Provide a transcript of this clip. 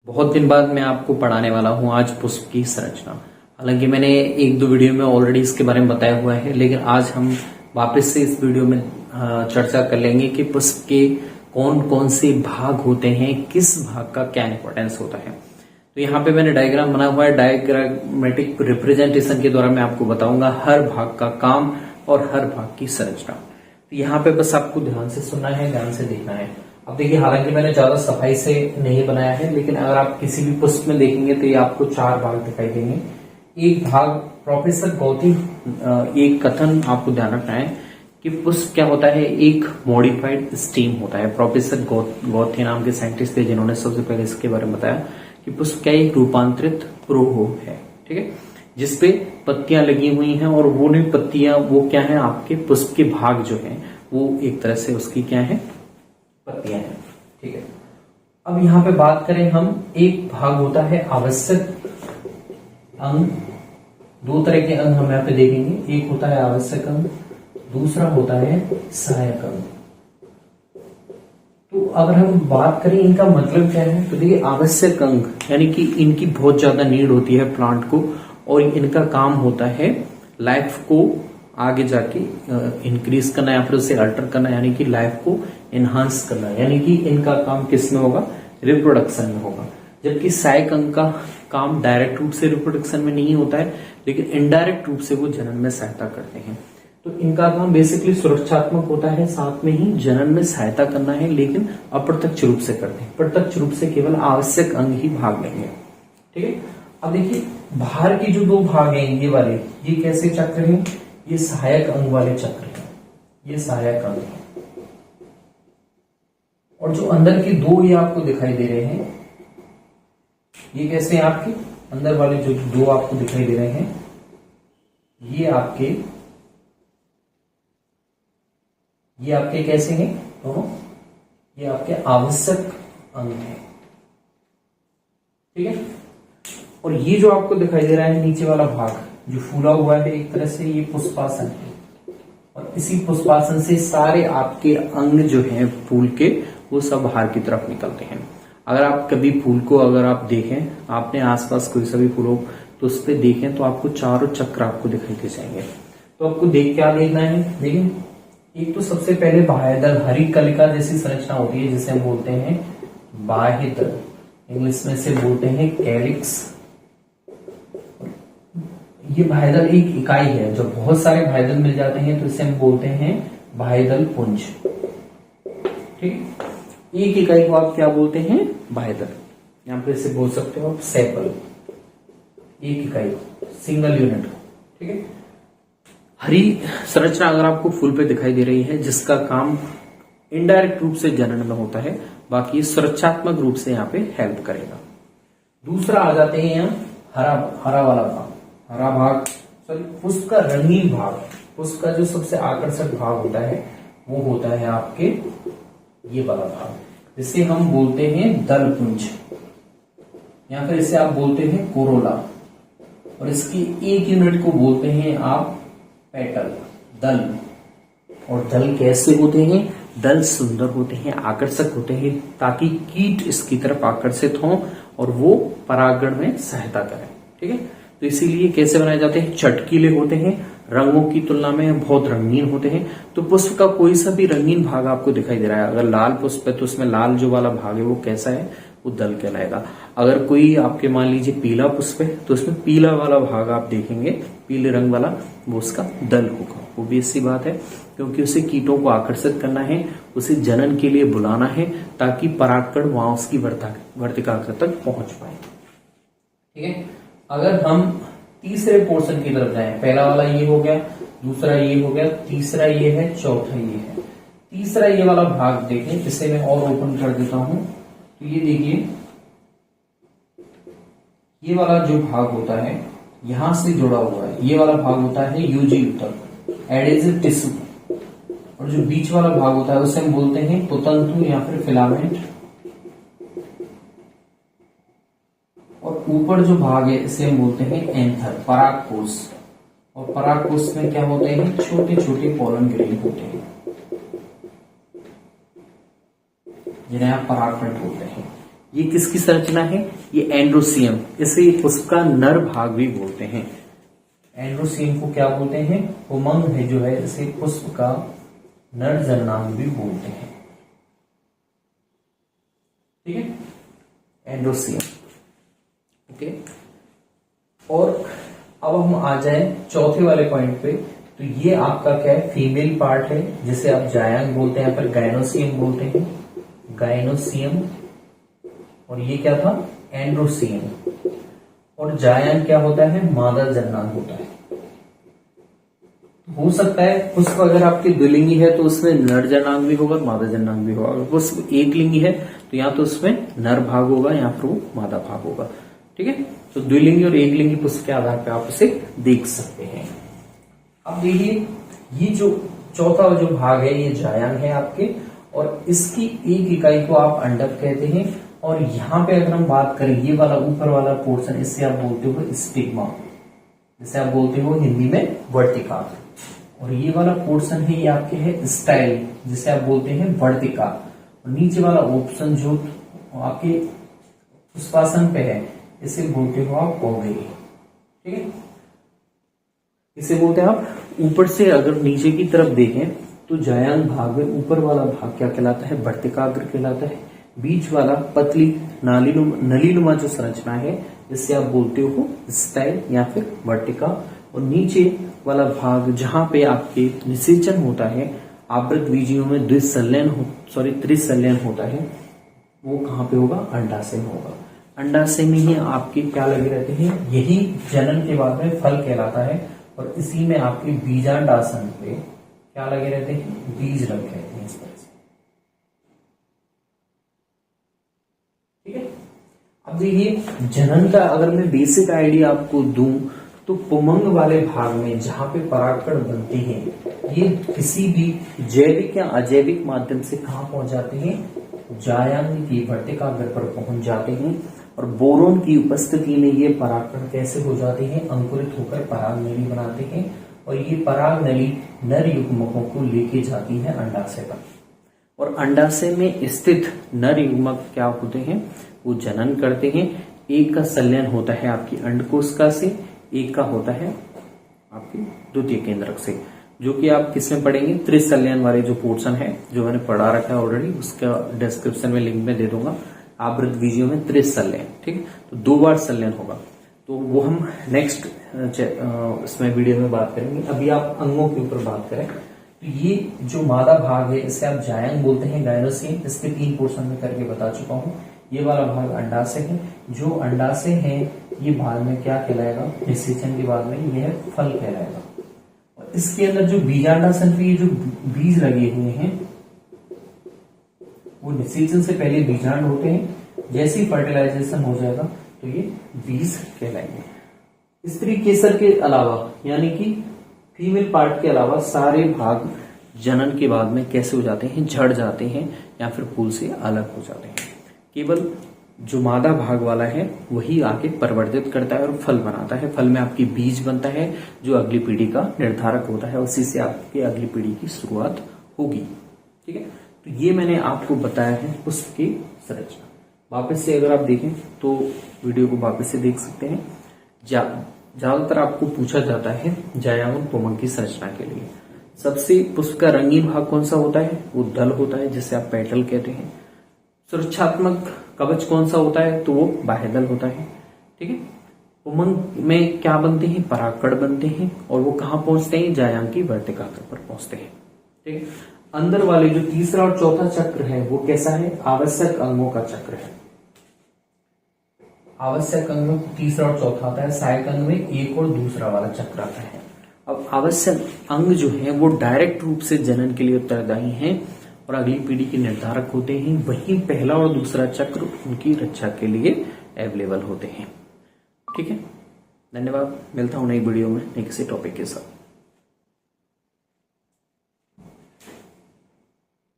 बहुत दिन बाद मैं आपको पढ़ाने वाला हूं आज पुष्प की संरचना। हालांकि मैंने एक दो वीडियो में ऑलरेडी इसके बारे में बताया हुआ है, लेकिन आज हम वापस से इस वीडियो में चर्चा कर लेंगे कि पुष्प के कौन कौन से भाग होते हैं, किस भाग का क्या इंपॉर्टेंस होता है। तो यहाँ पे मैंने डायग्राम बना हुआ है। डायग्रामेटिक रिप्रेजेंटेशन के द्वारा मैं आपको बताऊंगा हर भाग का काम और हर भाग की संरचना। तो यहाँ पे बस आपको ध्यान से सुनना है, ध्यान से देखना है। अब देखिए, हालांकि मैंने ज्यादा सफाई से नहीं बनाया है, लेकिन अगर आप किसी भी पुस्तक में देखेंगे तो ये आपको 4 भाग दिखाई देंगे। एक भाग प्रोफेसर गौती एक कथन आपको ध्यान रखना है कि पुष्प क्या होता है, एक मॉडिफाइड स्टीम होता है। प्रोफेसर गौती नाम के साइंटिस्ट थे जिन्होंने सबसे पहले इसके बारे में बताया कि पुष्प क्या एक रूपांतरित प्रोहो है, ठीक है, जिसपे पत्तियां लगी हुई हैं और वो नहीं पत्तियां वो क्या है, आपके पुष्प के भाग जो है वो एक तरह से उसकी क्या है, पत्तियां हैं, ठीक है। अब यहां पे बात करें हम, एक भाग होता है आवश्यक अंग। 2 तरह के अंग हम यहाँ पे देखेंगे, एक होता है आवश्यक अंग, दूसरा होता है सहायक अंग। तो अगर हम बात करें इनका मतलब क्या है, तो देखिए आवश्यक अंग यानी कि इनकी बहुत ज्यादा नीड होती है प्लांट को, और इनका काम होता है लाइफ को आगे जाके इंक्रीज करना या फिर उसे अल्टर करना, यानी कि लाइफ को एनहांस करना, यानी कि इनका काम किस में होगा, रिप्रोडक्शन में होगा। जबकि सहायक अंग का काम डायरेक्ट रूप से रिप्रोडक्शन में नहीं होता है, लेकिन इनडायरेक्ट रूप से वो जनन में सहायता करते हैं। तो इनका काम बेसिकली सुरक्षात्मक होता है, साथ में ही जनन में सहायता करना है, लेकिन अप्रत्यक्ष रूप से करते हैं। प्रत्यक्ष रूप से केवल आवश्यक अंग ही भाग लेंगे, ठीक है। अब देखिए, बाहर की जो 2 भाग हैं ये वाले, ये कैसे चक्र हैं, ये सहायक अंग वाले चक्र हैं, ये सहायक अंग है। और जो अंदर के 2 ये आपको दिखाई दे रहे हैं, ये कैसे हैं आपके अंदर वाले जो 2 आपको दिखाई दे रहे हैं, ये आपके कैसे हैं दोनों, ये आपके आवश्यक अंग हैं, ठीक है। और ये जो आपको दिखाई दे रहा है नीचे वाला भाग जो फूला हुआ है, एक तरह से ये पुष्पासन है, और इसी पुष्पासन से सारे आपके अंग जो हैं फूल के, वो सब बाहर की तरफ निकलते हैं। अगर आप कभी फूल को अगर आप देखें, आपने आसपास कोई सा भी फूल हो तो उस पर देखें तो आपको चारों चक्र आपको दिखाई दे जाएंगे। तो आपको क्या देखना है, देखिए, एक तो सबसे पहले बाह्य दल, हरी कलिका जैसी संरचना होती है जिसे हम बोलते हैं बाह्य दल, इंग्लिश में से बोलते हैं कैलिक्स। ये बाह्य दल एक इकाई है, जब बहुत सारे बाह्य दल मिल जाते हैं तो इसे हम बोलते हैं बाह्य दल पुंज, ठीक। एक इकाई को आप क्या बोलते हैं, बाह्य दल। यहां पे इसे बोल सकते हो आप सेपल, एक इकाई, सिंगल यूनिट, ठीक है। हरी संरचना अगर आपको फूल पे दिखाई दे रही है, जिसका काम इनडायरेक्ट रूप से जनन में होता है, बाकी सुरक्षात्मक रूप से यहाँ पे हेल्प करेगा। दूसरा आ जाते हैं यहाँ हरा वाला भाग, हरा भाग, सॉरी, पुष्प का रंगीन भाग। पुष्प का जो सबसे आकर्षक भाग होता है वो होता है आपके ये वाला भाग, जिसे हम बोलते हैं दल पुंज, या फिर इसे आप बोलते हैं कोरोला, और इसकी एक यूनिट को बोलते हैं आप पेटल, दल। और दल कैसे होते हैं, दल सुंदर होते हैं, आकर्षक होते हैं, ताकि कीट इसकी तरफ आकर्षित हों और वो परागण में सहायता करें, ठीक है। तो इसीलिए कैसे बनाए जाते हैं, चटकीले होते हैं, रंगों की तुलना में बहुत रंगीन होते हैं। तो पुष्प का कोई सा भी रंगीन भाग आपको दिखाई दे रहा है, अगर लाल पुष्प है तो उसमें लाल जो वाला भाग है वो कैसा है, वो दल कहलाएगा। अगर कोई आपके मान लीजिए पीला पुष्प है तो उसमें पीला वाला भाग आप देखेंगे, पीले रंग वाला, वो उसका दल होगा। वो भी ऐसी बात है, क्योंकि उसे कीटों को आकर्षित करना है, उसे जनन के लिए बुलाना है, ताकि परागकण वहां उसकी वर्तिकाग्र तक पहुंच पाए, ठीक है। अगर हम तीसरे पोर्शन की तरफ जाएं, पहला वाला ये हो गया, दूसरा ये हो गया, तीसरा ये है, चौथा ये है। तीसरा ये वाला भाग देखें, इसे मैं और ओपन कर देता हूं, तो ये देखिए, ये वाला जो भाग होता है यहां से जुड़ा हुआ है, ये वाला भाग होता है यूजी ऊतक, एडेजिव टिश्यू। और जो बीच वाला भाग होता है उसे हम बोलते हैं पुतंतु या फिर फिलामेंट। और ऊपर जो भाग है इसे हम बोलते हैं एंथर, परागकोश। और परागकोश में क्या होते हैं, छोटे छोटे पोलन ग्रेन होते हैं, जिन्हें आप परागकण बोलते हैं। ये किसकी संरचना है? ये एंड्रोसियम, इसे पुष्प का नर भाग भी बोलते हैं। एंड्रोसियम को क्या बोलते हैं? उमंग है जो है, इसे पुष्प का नर जननांग भी बोलते हैं। ठीक है, एंड्रोसियम। ओके, और अब हम आ जाए चौथे वाले पॉइंट पे। तो ये आपका क्या है? फीमेल पार्ट है, जिसे आप जायांग बोलते हैं, फिर गायनोसियम बोलते हैं, गायनोसियम। और ये क्या था? एंड्रोसियम। और जायांग क्या होता है? मादा जननांग होता है। हो सकता है पुष्प अगर आपकी द्विलिंगी है तो उसमें नर जननांग भी होगा, मादा जननांग भी होगा। अगर पुष्प एक लिंगी है तो या तो उसमें नर भाग होगा या फिर वो मादा भाग होगा। ठीक है, तो द्विलिंगी और एक लिंगी पुष्प के आधार पर आप उसे देख सकते हैं। अब देखिए, ये जो चौथा जो भाग है ये जायांग है आपके, और इसकी एक इकाई को आप अंडक कहते हैं। और यहाँ पे अगर हम बात करें, ये वाला ऊपर वाला पोर्शन, इससे आप बोलते हो स्टिग्मा, जिसे आप बोलते हो हिंदी में वर्तिका। और ये वाला पोर्शन है, ये आपके है स्टाइल, जिसे आप बोलते हैं वर्तिका। और नीचे वाला ऑप्शन जो आपके पुष्पासन पे है, इसे बोलते हो आप ओवरी। ठीक है, इसे बोलते हैं आप। ऊपर से अगर नीचे की तरफ देखें तो जायांग भाग में ऊपर वाला भाग क्या कहलाता है? वर्तिकाग्र कहलाता है। बीच वाला पतली नलीनुमा जो संरचना है, जिससे आप बोलते हो स्टाइल या फिर वर्टिका। और नीचे वाला भाग जहां पे आपके निषेचन होता है, आवृत बीजियों में त्रिसंलयन होता है, वो कहां पे होगा? अंडाशय में होगा। अंडाशय में ही आपके क्या लगे रहते हैं? यही जनन के बाद में फल कहलाता है। और इसी में आपके बीजांडासन पे क्या लगे रहते हैं? बीज लगे रहते हैं, इस तरह से। ठीक है, अब देखिए जनन का अगर मैं बेसिक आइडिया आपको दूं तो पुमंग वाले भाग में जहां पे परागकण बनते हैं, ये किसी भी जैविक या अजैविक माध्यम से कहां पहुंच जाते हैं? जायांग की वर्तिकाग्र पर पहुंच जाते हैं। और बोरोन की उपस्थिति में ये परागकण कैसे हो जाते हैं? अंकुरित होकर पराग नली बनाते हैं। और ये पराग नली नर युग्मकों को लेके जाती है अंडाशय पर। और अंडाशय में स्थित नर युग्मक क्या होते हैं? वो जनन करते हैं। एक का संलयन होता है आपकी अंडकोशिका से, एक का होता है आपकी द्वितीय केंद्रक से, जो कि आप किसमें पढ़ेंगे? त्रिसंलयन वाले जो पोर्शन है, जो मैंने पढ़ा रखा है ऑलरेडी, उसका डिस्क्रिप्शन में लिंक में दे दूंगा। आवृत बीजियों में त्रिसंलयन। ठीक, तो 2 बार संलयन होगा, तो वो हम नेक्स्ट इसमें वीडियो में बात करेंगे। अभी आप अंगों के ऊपर बात करें तो ये जो मादा भाग है, इसे आप जायांग बोलते हैं, गायनोसियम। इसके 3 पोर्शन में करके बता चुका हूं। ये वाला भाग अंडाशय है। जो अंडाशय है ये बाद में क्या कहलाएगा? निषेचन के बाद में यह फल कहलाएगा। और इसके अंदर जो बीजांडासन पे ये जो बीज लगे हुए हैं, वो निषेचन से पहले बीजांड होते हैं। जैसे ही फर्टिलाइजेशन हो जाएगा तो ये बीज कहलाएंगे। स्त्री केसर के अलावा, यानी कि फीमेल पार्ट के अलावा सारे भाग जनन के बाद में कैसे हो जाते हैं? झड़ जाते हैं या फिर फूल से अलग हो जाते हैं। केवल जो मादा भाग वाला है वही आके परिवर्तित करता है और फल बनाता है। फल में आपकी बीज बनता है, जो अगली पीढ़ी का निर्धारक होता है। उसी से आपकी अगली पीढ़ी की शुरुआत होगी। ठीक है, तो ये मैंने आपको बताया है पुष्प की संरचना। वापस से अगर आप देखें तो वीडियो को वापस से देख सकते हैं। ज्यादातर आपको पूछा जाता है जायांग और पुमंग की संरचना के लिए। सबसे पुष्प का रंगीन भाग कौन सा होता है? वो दल होता है, जिसे आप पेटल कहते हैं। सुरक्षात्मक कवच कौन सा होता है? तो वो बाह्यदल होता है। ठीक है, पुमंग में क्या बनते हैं? परागकण बनते हैं। और वो कहां पहुंचते हैं? जायांग की वर्तिकाग्र पर पहुंचते हैं। ठीक है, अंदर वाले जो तीसरा और चौथा चक्र है वो कैसा है? आवश्यक अंगों का चक्र है। आवश्यक अंग में तीसरा और चौथा आता है, सहायक अंग में एक और दूसरा वाला चक्र आता है। अब आवश्यक अंग जो है वो डायरेक्ट रूप से जनन के लिए उत्तरदायी हैं और अगली पीढ़ी के निर्धारक होते हैं। वहीं पहला और दूसरा चक्र उनकी रक्षा के लिए अवेलेबल होते हैं। ठीक है, धन्यवाद। मिलता हूं नई वीडियो में नए किसी टॉपिक के साथ।